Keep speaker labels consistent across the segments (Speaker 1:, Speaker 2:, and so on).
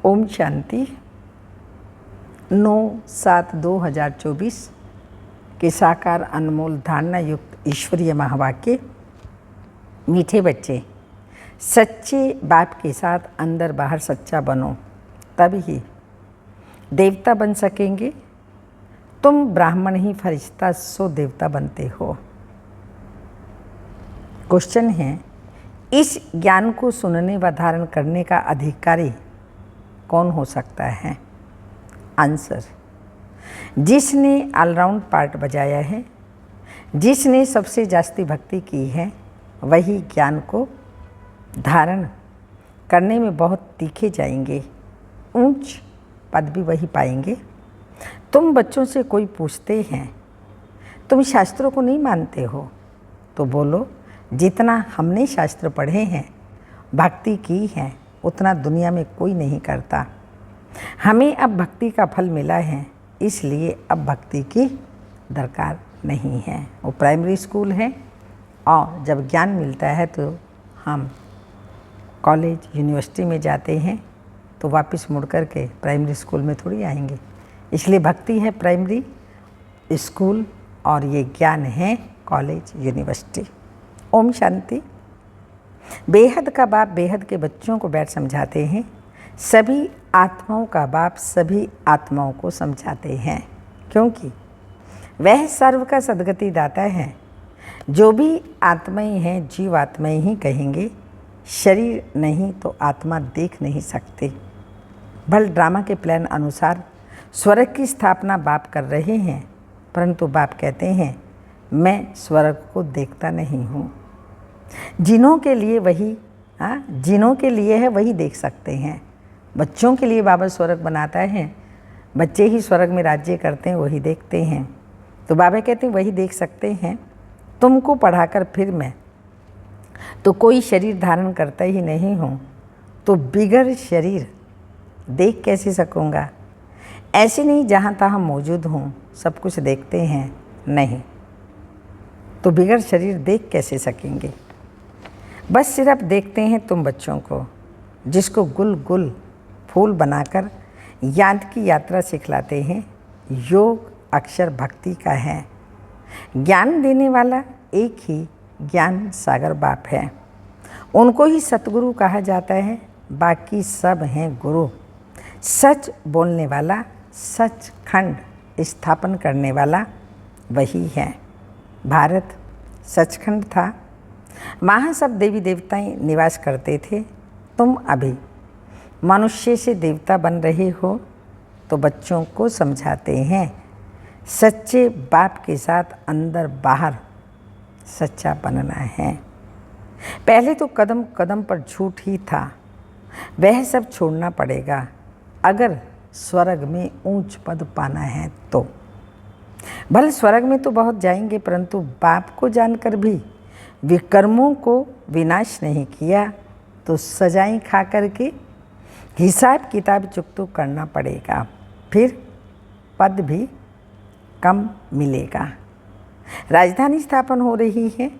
Speaker 1: ओम शांति। 9/7/2024 के साकार अनमोल धारणा युक्त ईश्वरीय महावाक्य। मीठे बच्चे, सच्चे बाप के साथ अंदर बाहर सच्चा बनो, तब ही देवता बन सकेंगे। तुम ब्राह्मण ही फरिश्ता सो देवता बनते हो। क्वेश्चन है, इस ज्ञान को सुनने व धारण करने का अधिकारी कौन हो सकता है? आंसर, जिसने ऑलराउंड पार्ट बजाया है, जिसने सबसे जास्ती भक्ति की है, वही ज्ञान को धारण करने में बहुत तीखे जाएंगे, ऊंच पद भी वही पाएंगे। तुम बच्चों से कोई पूछते हैं तुम शास्त्रों को नहीं मानते हो, तो बोलो जितना हमने शास्त्र पढ़े हैं, भक्ति की है, उतना दुनिया में कोई नहीं करता। हमें अब भक्ति का फल मिला है, इसलिए अब भक्ति की दरकार नहीं है। वो प्राइमरी स्कूल है और जब ज्ञान मिलता है तो हम कॉलेज यूनिवर्सिटी में जाते हैं, तो वापस मुड़ कर के प्राइमरी स्कूल में थोड़ी आएंगे। इसलिए भक्ति है प्राइमरी स्कूल और ये ज्ञान है कॉलेज यूनिवर्सिटी। ओम शांति। बेहद का बाप बेहद के बच्चों को बैठ समझाते हैं। सभी आत्माओं का बाप सभी आत्माओं को समझाते हैं, क्योंकि वह सर्व का सद्गति दाता है। जो भी आत्माएं हैं, जीव आत्माएं ही कहेंगे, शरीर नहीं तो आत्मा देख नहीं सकते। भल ड्रामा के प्लान अनुसार स्वर्ग की स्थापना बाप कर रहे हैं, परंतु बाप कहते हैं मैं स्वर्ग को देखता नहीं हूँ। जिनों के लिए वही जिनों के लिए है वही देख सकते हैं। बच्चों के लिए बाबा स्वर्ग बनाता है, बच्चे ही स्वर्ग में राज्य करते हैं, वही देखते हैं। तो बाबा कहते हैं वही देख सकते हैं। तुमको पढ़ाकर फिर मैं तो कोई शरीर धारण करता ही नहीं हूँ, तो बिगर शरीर देख कैसे सकूँगा? ऐसे नहीं जहाँ तहाँ मौजूद हूँ, सब कुछ देखते हैं, नहीं तो बिगर शरीर देख कैसे सकेंगे? बस सिर्फ देखते हैं तुम बच्चों को, जिसको गुल गुल फूल बनाकर याद की यात्रा सिखलाते हैं। योग अक्षर भक्ति का है। ज्ञान देने वाला एक ही ज्ञान सागर बाप है। उनको ही सतगुरु कहा जाता है, बाकी सब हैं गुरु। सच बोलने वाला, सचखंड स्थापन करने वाला वही है। भारत सचखंड था, वहाँ सब देवी देवताएं निवास करते थे। तुम अभी मनुष्य से देवता बन रहे हो, तो बच्चों को समझाते हैं सच्चे बाप के साथ अंदर बाहर सच्चा बनना है। पहले तो कदम कदम पर झूठ ही था, वह सब छोड़ना पड़ेगा अगर स्वर्ग में ऊंच पद पाना है तो। भले स्वर्ग में तो बहुत जाएंगे, परंतु बाप को जानकर भी विकर्मों को विनाश नहीं किया, तो सजाएं खा करके हिसाब किताब चुकतो करना पड़ेगा, फिर पद भी कम मिलेगा। राजधानी स्थापन हो रही है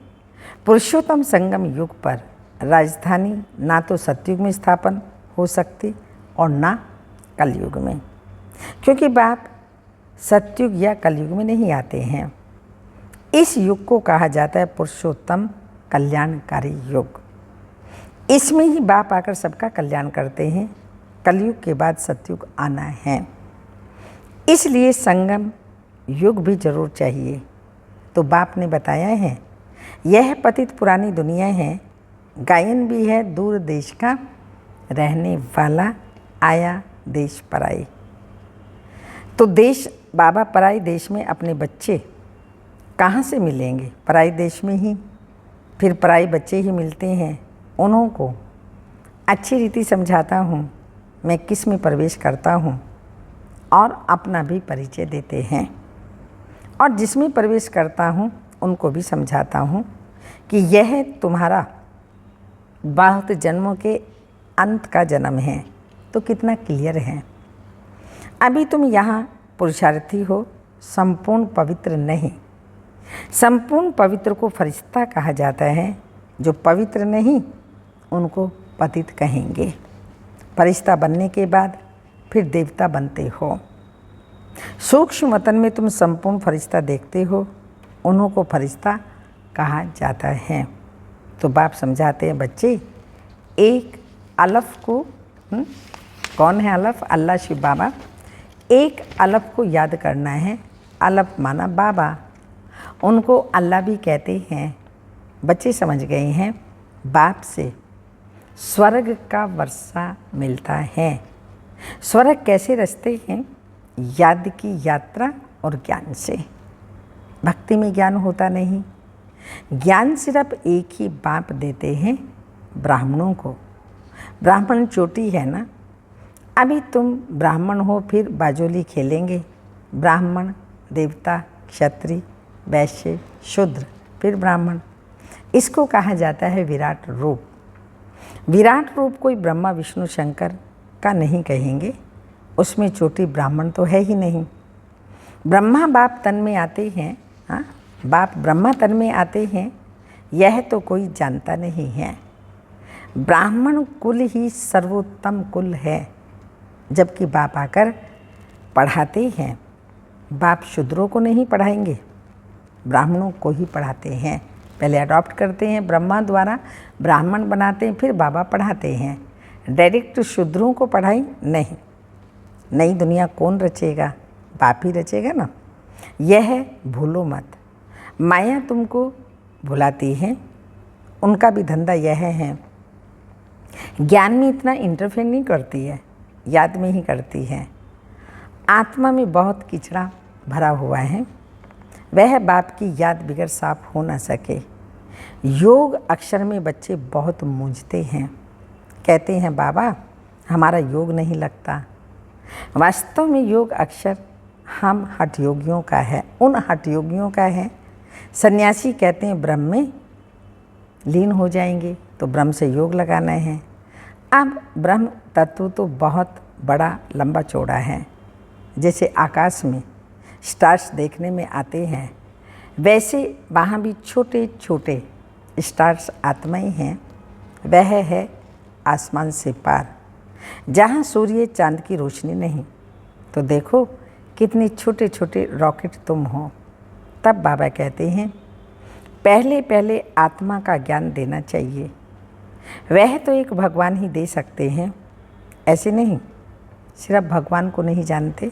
Speaker 1: पुरुषोत्तम संगम युग पर। राजधानी ना तो सतयुग में स्थापन हो सकती और ना कलयुग में, क्योंकि बाप सतयुग या कलयुग में नहीं आते हैं। इस युग को कहा जाता है पुरुषोत्तम कल्याणकारी युग। इसमें ही बाप आकर सबका कल्याण करते हैं। कलयुग के बाद सतयुग आना है, इसलिए संगम युग भी जरूर चाहिए। तो बाप ने बताया है यह पतित पुरानी दुनिया है, गायन भी है दूर देश का, रहने वाला आया देश पराई। तो देश बाबा पराई देश में अपने बच्चे कहाँ से मिलेंगे? पराई देश में ही फिर पराई बच्चे ही मिलते हैं। उन्हों को अच्छी रीति समझाता हूँ मैं किस में प्रवेश करता हूँ, और अपना भी परिचय देते हैं। और जिसमें प्रवेश करता हूँ उनको भी समझाता हूँ कि यह तुम्हारा बहुत जन्मों के अंत का जन्म है। तो कितना क्लियर है। अभी तुम यहाँ पुरुषार्थी हो, संपूर्ण पवित्र नहीं। संपूर्ण पवित्र को फरिश्ता कहा जाता है, जो पवित्र नहीं उनको पतित कहेंगे। फरिश्ता बनने के बाद फिर देवता बनते हो। सूक्ष्म वतन में तुम संपूर्ण फरिश्ता देखते हो, उन्हों को फरिश्ता कहा जाता है। तो बाप समझाते हैं, बच्चे एक अलफ को कौन है अलफ? अल्लाह शिव बाबा। एक अलफ को याद करना है। अलफ माना बाबा, उनको अल्लाह भी कहते हैं। बच्चे समझ गए हैं, बाप से स्वर्ग का वर्षा मिलता है। स्वर्ग कैसे रचते हैं? याद की यात्रा और ज्ञान से। भक्ति में ज्ञान होता नहीं। ज्ञान सिर्फ एक ही बाप देते हैं, ब्राह्मणों को। ब्राह्मण चोटी है ना। अभी तुम ब्राह्मण हो, फिर बाजोली खेलेंगे। ब्राह्मण, देवता, क्षत्रिय, वैश्य, शूद्र, फिर ब्राह्मण। इसको कहा जाता है विराट रूप। विराट रूप कोई ब्रह्मा विष्णु शंकर का नहीं कहेंगे, उसमें चोटी ब्राह्मण तो है ही नहीं। ब्रह्मा बाप तन में आते हैं, हाँ, बाप ब्रह्मा तन में आते हैं, यह तो कोई जानता नहीं है। ब्राह्मण कुल ही सर्वोत्तम कुल है, जबकि बाप आकर पढ़ाते हैं। बाप शूद्रों को नहीं पढ़ाएंगे, ब्राह्मणों को ही पढ़ाते हैं। पहले अडॉप्ट करते हैं, ब्रह्मा द्वारा ब्राह्मण बनाते हैं, फिर बाबा पढ़ाते हैं। डायरेक्ट शूद्रों को पढ़ाई नहीं। नई दुनिया कौन रचेगा? बाप ही रचेगा ना। यह भूलो मत। माया तुमको भुलाती है, उनका भी धंधा यह है। ज्ञान में इतना इंटरफेयर नहीं करती है, याद में ही करती है। आत्मा में बहुत किचड़ा भरा हुआ है, वह बाप की याद बिगड़ साफ हो ना सके। योग अक्षर में बच्चे बहुत मूंझते हैं, कहते हैं बाबा हमारा योग नहीं लगता। वास्तव में योग अक्षर हम हठ योगियों का है, उन हठ योगियों का है। सन्यासी कहते हैं ब्रह्म में लीन हो जाएंगे, तो ब्रह्म से योग लगाना है। अब ब्रह्म तत्व तो बहुत बड़ा लंबा चौड़ा है। जैसे आकाश में स्टार्स देखने में आते हैं, वैसे वहाँ भी छोटे छोटे स्टार्स आत्माएं हैं। वह है आसमान से पार, जहाँ सूर्य चांद की रोशनी नहीं। तो देखो कितने छोटे छोटे रॉकेट तुम हो। तब बाबा कहते हैं पहले पहले आत्मा का ज्ञान देना चाहिए। वह तो एक भगवान ही दे सकते हैं, ऐसे नहीं सिर्फ भगवान को नहीं जानते,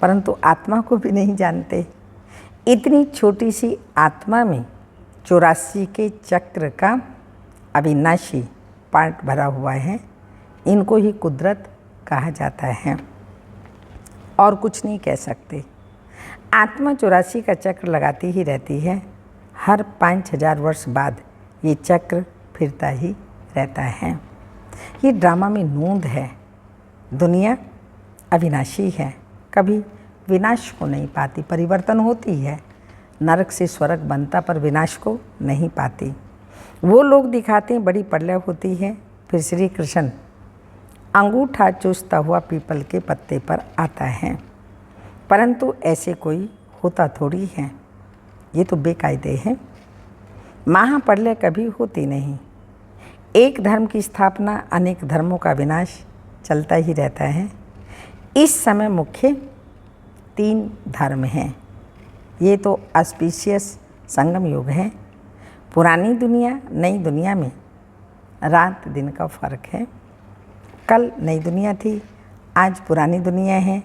Speaker 1: परंतु आत्मा को भी नहीं जानते। इतनी छोटी सी आत्मा में 84 के चक्र का अविनाशी पार्ट भरा हुआ है। इनको ही कुदरत कहा जाता है, और कुछ नहीं कह सकते। आत्मा 84 का चक्र लगाती ही रहती है। हर 5000 वर्ष बाद ये चक्र फिरता ही रहता है। ये ड्रामा में नूंद है। दुनिया अविनाशी है, कभी विनाश को नहीं पाती, परिवर्तन होती है। नरक से स्वर्ग बनता, पर विनाश को नहीं पाती। वो लोग दिखाते हैं बड़ी प्रलय होती है, फिर श्री कृष्ण अंगूठा चूसता हुआ पीपल के पत्ते पर आता है, परंतु ऐसे कोई होता थोड़ी है। ये तो बेकायदे हैं। महाप्रलय कभी होती नहीं। एक धर्म की स्थापना, अनेक धर्मों का विनाश चलता ही रहता है। इस समय मुख्य 3 धर्म हैं। ये तो ऑस्पिशियस संगम युग है। पुरानी दुनिया नई दुनिया में रात दिन का फर्क है। कल नई दुनिया थी, आज पुरानी दुनिया है।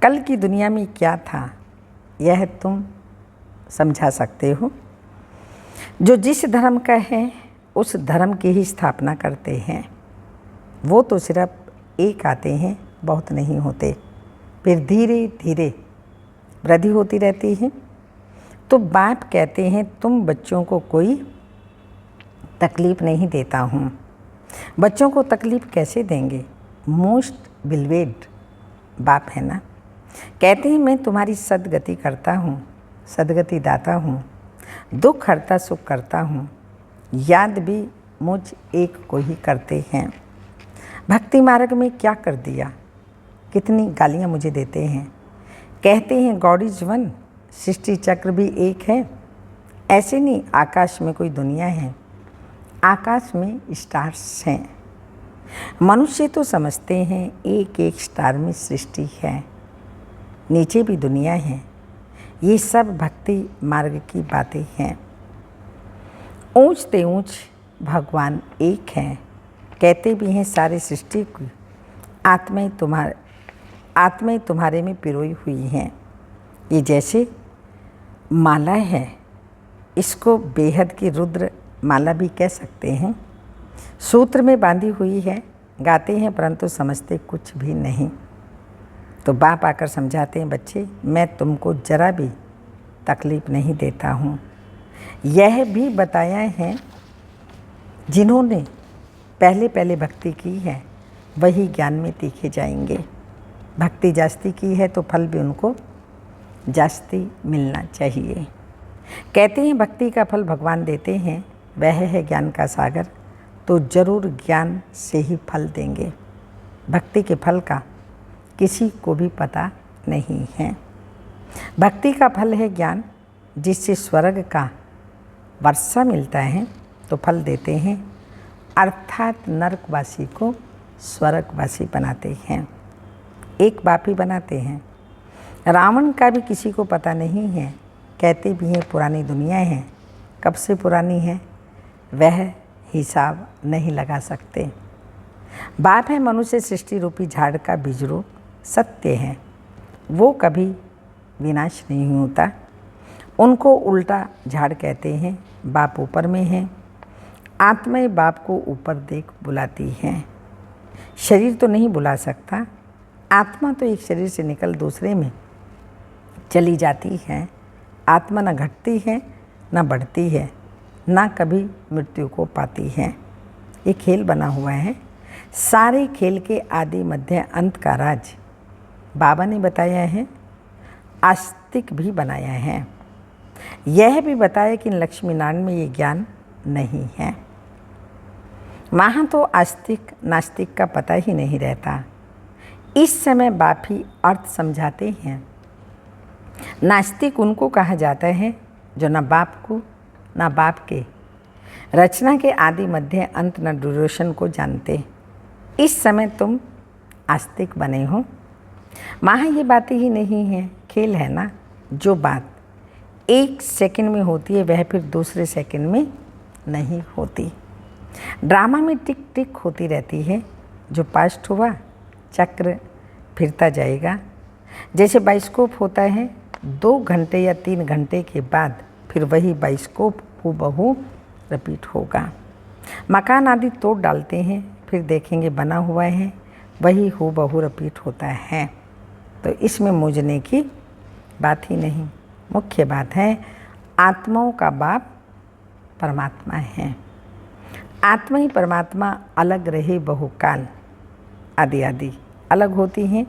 Speaker 1: कल की दुनिया में क्या था, यह तुम समझा सकते हो। जो जिस धर्म का है उस धर्म की ही स्थापना करते हैं। वो तो सिर्फ एक आते हैं, बहुत नहीं होते, फिर धीरे धीरे वृद्धि होती रहती है। तो बाप कहते हैं तुम बच्चों को कोई तकलीफ़ नहीं देता हूँ। बच्चों को तकलीफ़ कैसे देंगे? मोस्ट बिलवेड बाप है ना। कहते हैं मैं तुम्हारी सदगति करता हूँ, सदगति दाता हूँ, दुख हरता सुख करता हूँ। याद भी मुझ एक को ही करते हैं। भक्ति मार्ग में क्या कर दिया, कितनी गालियाँ मुझे देते हैं। कहते हैं गॉड इज वन, सृष्टि चक्र भी एक है। ऐसे नहीं आकाश में कोई दुनिया है। आकाश में स्टार्स हैं। मनुष्य तो समझते हैं एक एक स्टार में सृष्टि है, नीचे भी दुनिया है। ये सब भक्ति मार्ग की बातें हैं। ऊंच ते ऊंच भगवान एक हैं, कहते भी हैं सारी सृष्टि की आत्माएं तुम्हारे में पिरोई हुई हैं। ये जैसे माला है, इसको बेहद की रुद्र माला भी कह सकते हैं। सूत्र में बांधी हुई है, गाते हैं परंतु समझते कुछ भी नहीं। तो बाप आकर समझाते हैं, बच्चे मैं तुमको जरा भी तकलीफ नहीं देता हूँ। यह भी बताया है जिन्होंने पहले पहले भक्ति की है वही ज्ञान में तीखे जाएंगे। भक्ति जास्ती की है तो फल भी उनको जास्ती मिलना चाहिए। कहते हैं भक्ति का फल भगवान देते हैं, वह है ज्ञान का सागर, तो जरूर ज्ञान से ही फल देंगे। भक्ति के फल का किसी को भी पता नहीं है। भक्ति का फल है ज्ञान, जिससे स्वर्ग का वर्षा मिलता है तो फल देते हैं, अर्थात नरकवासी को स्वर्गवासी बनाते हैं। एक बाप ही बनाते हैं। रावण का भी किसी को पता नहीं है, कहते भी हैं पुरानी दुनिया है। कब से पुरानी है वह हिसाब नहीं लगा सकते। बाप है मनुष्य सृष्टि रूपी झाड़ का बीज रूप सत्य है, वो कभी विनाश नहीं होता। उनको उल्टा झाड़ कहते हैं। बाप ऊपर में है, आत्माएं बाप को ऊपर देख बुलाती हैं। शरीर तो नहीं बुला सकता, आत्मा तो एक शरीर से निकल दूसरे में चली जाती है। आत्मा न घटती है न बढ़ती है, ना कभी मृत्यु को पाती है। ये खेल बना हुआ है। सारे खेल के आदि मध्य अंत का राज बाबा ने बताया है, आस्तिक भी बनाया है। यह भी बताया कि लक्ष्मी नारायण में ये ज्ञान नहीं है। वहाँ तो आस्तिक नास्तिक का पता ही नहीं रहता। इस समय बाप ही अर्थ समझाते हैं। नास्तिक उनको कहा जाता है जो न बाप को न बाप के रचना के आदि मध्य अंत न ड्यूरेशन को जानते। इस समय तुम आस्तिक बने हो। वहाँ ये बातें ही नहीं है, खेल है ना। जो बात एक सेकंड में होती है वह फिर दूसरे सेकंड में नहीं होती। ड्रामा में टिक टिक होती रहती है। जो पास्ट हुआ चक्र फिरता जाएगा। जैसे बाइस्कोप होता है, 2 घंटे या 3 घंटे के बाद फिर वही बाइस्कोप हूबहू रिपीट होगा। मकान आदि तोड़ डालते हैं, फिर देखेंगे बना हुआ है, वही हूबहू रिपीट होता है। तो इसमें मूझने की बात ही नहीं। मुख्य बात है आत्माओं का बाप परमात्मा है। आत्मा ही परमात्मा अलग रहे बहुकाल, आदि आदि अलग होती हैं।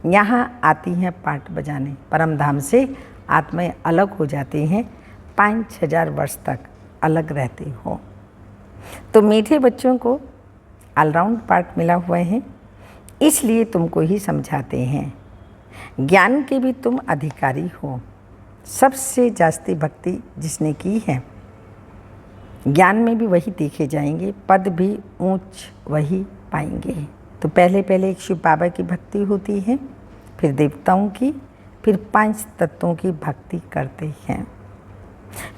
Speaker 1: यहाँ आती हैं पाठ बजाने। परम धाम से आत्माएं अलग हो जाती हैं, 5000 वर्ष तक अलग रहते हो। तो मीठे बच्चों को ऑलराउंड पाठ मिला हुआ है, इसलिए तुमको ही समझाते हैं। ज्ञान के भी तुम अधिकारी हो। सबसे जास्ती भक्ति जिसने की है, ज्ञान में भी वही देखे जाएंगे, पद भी ऊंच वही पाएंगे। तो पहले पहले एक शिव बाबा की भक्ति होती है, फिर देवताओं की, फिर 5 तत्वों की भक्ति करते हैं।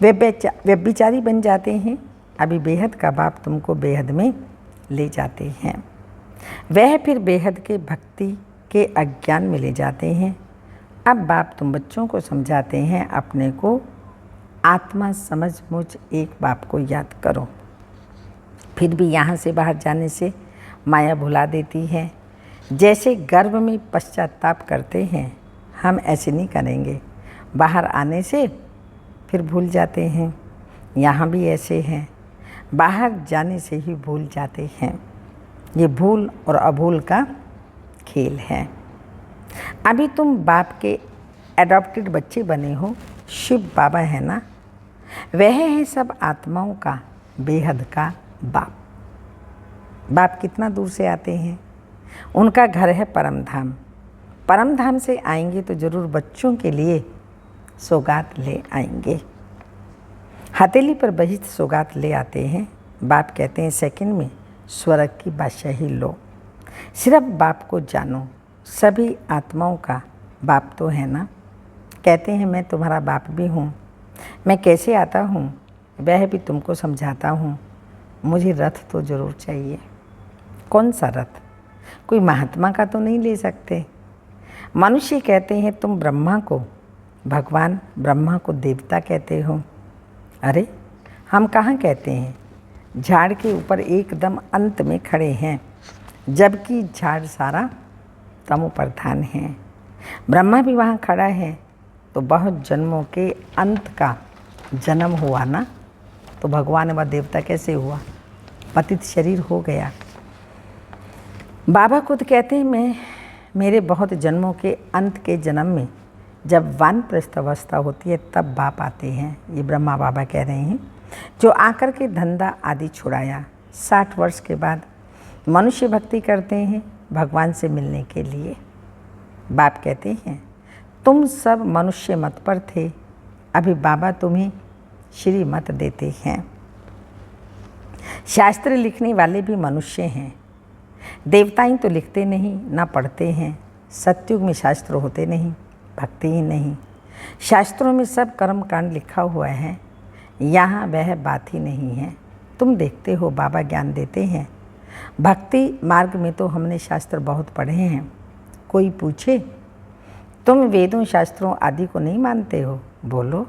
Speaker 1: वे व्यभिचारी बन जाते हैं। अभी बेहद का बाप तुमको बेहद में ले जाते हैं। वह फिर बेहद के भक्ति के अज्ञान में ले जाते हैं। अब बाप तुम बच्चों को समझाते हैं, अपने को आत्मा समझ मुझ एक बाप को याद करो। फिर भी यहाँ से बाहर जाने से माया भुला देती है। जैसे गर्भ में पश्चाताप करते हैं, हम ऐसे नहीं करेंगे। बाहर आने से फिर भूल जाते हैं। यहाँ भी ऐसे हैं, बाहर जाने से ही भूल जाते हैं। ये भूल और अभूल का खेल है। अभी तुम बाप के एडॉप्टेड बच्चे बने हो। शिव बाबा है ना, वह है सब आत्माओं का बेहद का बाप। बाप कितना दूर से आते हैं, उनका घर है परम धाम। परम धाम से आएंगे तो ज़रूर बच्चों के लिए सौगात ले आएंगे। हथेली पर बही सौगात ले आते हैं। बाप कहते हैं सेकंड में स्वर्ग की बादशाही लो। सिर्फ बाप को जानो, सभी आत्माओं का बाप तो है ना। कहते हैं मैं तुम्हारा बाप भी हूँ। मैं कैसे आता हूँ वह भी तुमको समझाता हूँ। मुझे रथ तो ज़रूर चाहिए। कौन सा रथ? कोई महात्मा का तो नहीं ले सकते। मनुष्य कहते हैं तुम ब्रह्मा को भगवान, ब्रह्मा को देवता कहते हो। अरे हम कहाँ कहते हैं? झाड़ के ऊपर एकदम अंत में खड़े हैं, जबकि झाड़ सारा तमो प्रधान है। ब्रह्मा भी वहाँ खड़ा है, तो बहुत जन्मों के अंत का जन्म हुआ ना, तो भगवान व देवता कैसे हुआ? पतित शरीर हो गया। बाबा खुद कहते हैं मेरे बहुत जन्मों के अंत के जन्म में जब वानप्रस्थ अवस्था होती है तब बाप आते हैं। ये ब्रह्मा बाबा कह रहे हैं, जो आकर के धंधा आदि छुड़ाया। 60 वर्ष के बाद मनुष्य भक्ति करते हैं भगवान से मिलने के लिए। बाप कहते हैं तुम सब मनुष्य मत पर थे, अभी बाबा तुम्हें श्री मत देते हैं। शास्त्र लिखने वाले भी मनुष्य हैं। देवताएं तो लिखते नहीं, ना पढ़ते हैं। सतयुग में शास्त्र होते नहीं, भक्ति ही नहीं। शास्त्रों में सब कर्म कांड लिखा हुआ है, यहाँ वह बात ही नहीं है। तुम देखते हो बाबा ज्ञान देते हैं। भक्ति मार्ग में तो हमने शास्त्र बहुत पढ़े हैं। कोई पूछे तुम वेदों शास्त्रों आदि को नहीं मानते हो? बोलो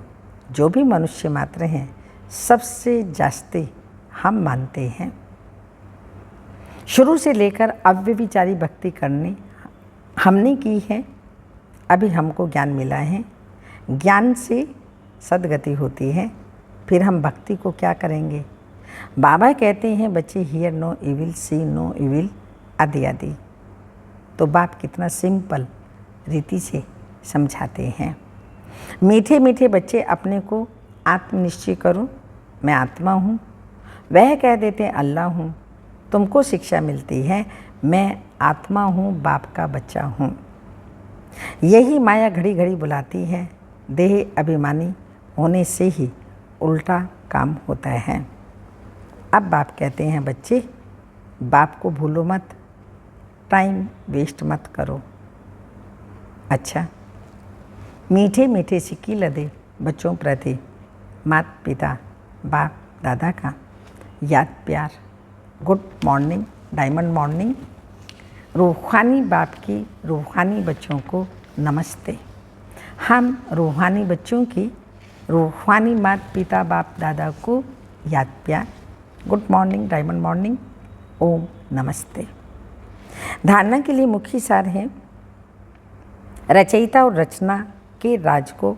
Speaker 1: जो भी मनुष्य मात्र हैं सबसे जास्ती हम मानते हैं। शुरू से लेकर अव्यभिचारी भक्ति करने हमने की है। अभी हमको ज्ञान मिला है, ज्ञान से सद्गति होती है। फिर हम भक्ति को क्या करेंगे? बाबा कहते हैं बच्चे hear no evil, see no evil आदि आदि। तो बाप कितना सिंपल रीति से समझाते हैं। मीठे मीठे बच्चे अपने को आत्मनिश्चय करो, मैं आत्मा हूँ। वह कह देते हैं अल्लाह हूँ। तुमको शिक्षा मिलती है मैं आत्मा हूँ, बाप का बच्चा हूँ। यही माया घड़ी घड़ी बुलाती है। देह अभिमानी होने से ही उल्टा काम होता है। अब बाप कहते हैं बच्चे बाप को भूलो मत, टाइम वेस्ट मत करो। अच्छा, मीठे मीठे सिक्की लदे बच्चों प्रति माता पिता बाप दादा का याद प्यार। Good morning, diamond morning. रूहानी बाप की रूहानी बच्चों को नमस्ते। हम रूहानी बच्चों की रूहानी माता पिता बाप दादा को याद प्यार। गुड मॉर्निंग, डायमंड मॉर्निंग, ओम नमस्ते। धारणा के लिए मुख्य सार है रचयिता और रचना के राज को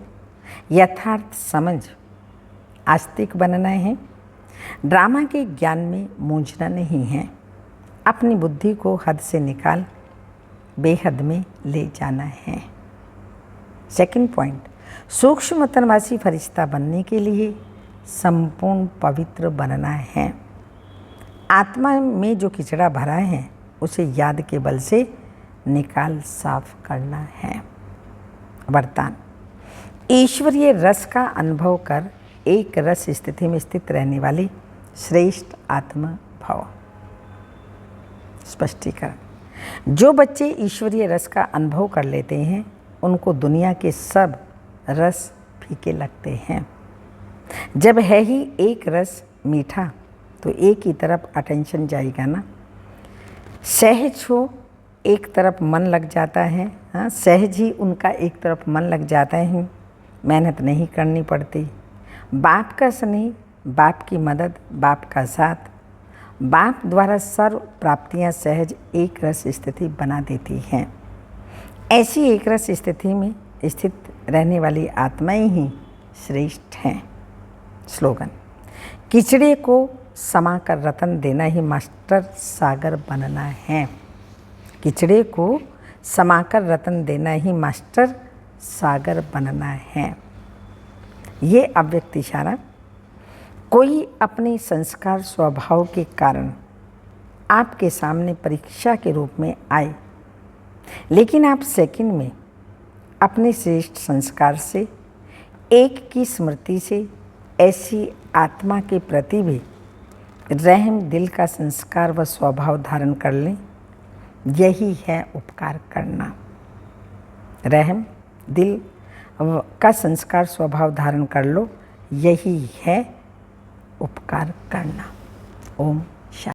Speaker 1: यथार्थ समझ आस्तिक बनना है। ड्रामा के ज्ञान में मूंझना नहीं है। अपनी बुद्धि को हद से निकाल बेहद में ले जाना है। सेकंड पॉइंट, सूक्ष्म तनवासी फरिश्ता बनने के लिए संपूर्ण पवित्र बनना है। आत्मा में जो किचड़ा भरा है उसे याद के बल से निकाल साफ करना है। वरदान, ईश्वरीय रस का अनुभव कर एक रस स्थिति में स्थित रहने वाली श्रेष्ठ आत्मा भव। स्पष्टीकरण, जो बच्चे ईश्वरीय रस का अनुभव कर लेते हैं उनको दुनिया के सब रस फीके लगते हैं। जब है ही एक रस मीठा तो एक ही तरफ अटेंशन जाएगा ना। सहज हो एक तरफ मन लग जाता है। हाँ, सहज ही उनका एक तरफ मन लग जाता है। मेहनत नहीं करनी पड़ती। बाप का स्नेह, बाप की मदद, बाप का साथ, बाप द्वारा सर्व प्राप्तियां सहज एक रस स्थिति बना देती हैं। ऐसी एक रस स्थिति में स्थित रहने वाली आत्माएं ही श्रेष्ठ हैं। स्लोगन, किचड़े को समाकर रतन देना ही मास्टर सागर बनना है। किचड़े को समाकर रतन देना ही मास्टर सागर बनना है। ये अव्यक्त इशारा कोई अपने संस्कार स्वभाव के कारण आपके सामने परीक्षा के रूप में आए, लेकिन आप सेकंड में अपने श्रेष्ठ संस्कार से एक की स्मृति से ऐसी आत्मा के प्रति भी रहम दिल का संस्कार व स्वभाव धारण कर लें, यही है उपकार करना। रहम दिल का संस्कार स्वभाव धारण कर लो, यही है उपकार करना। ओम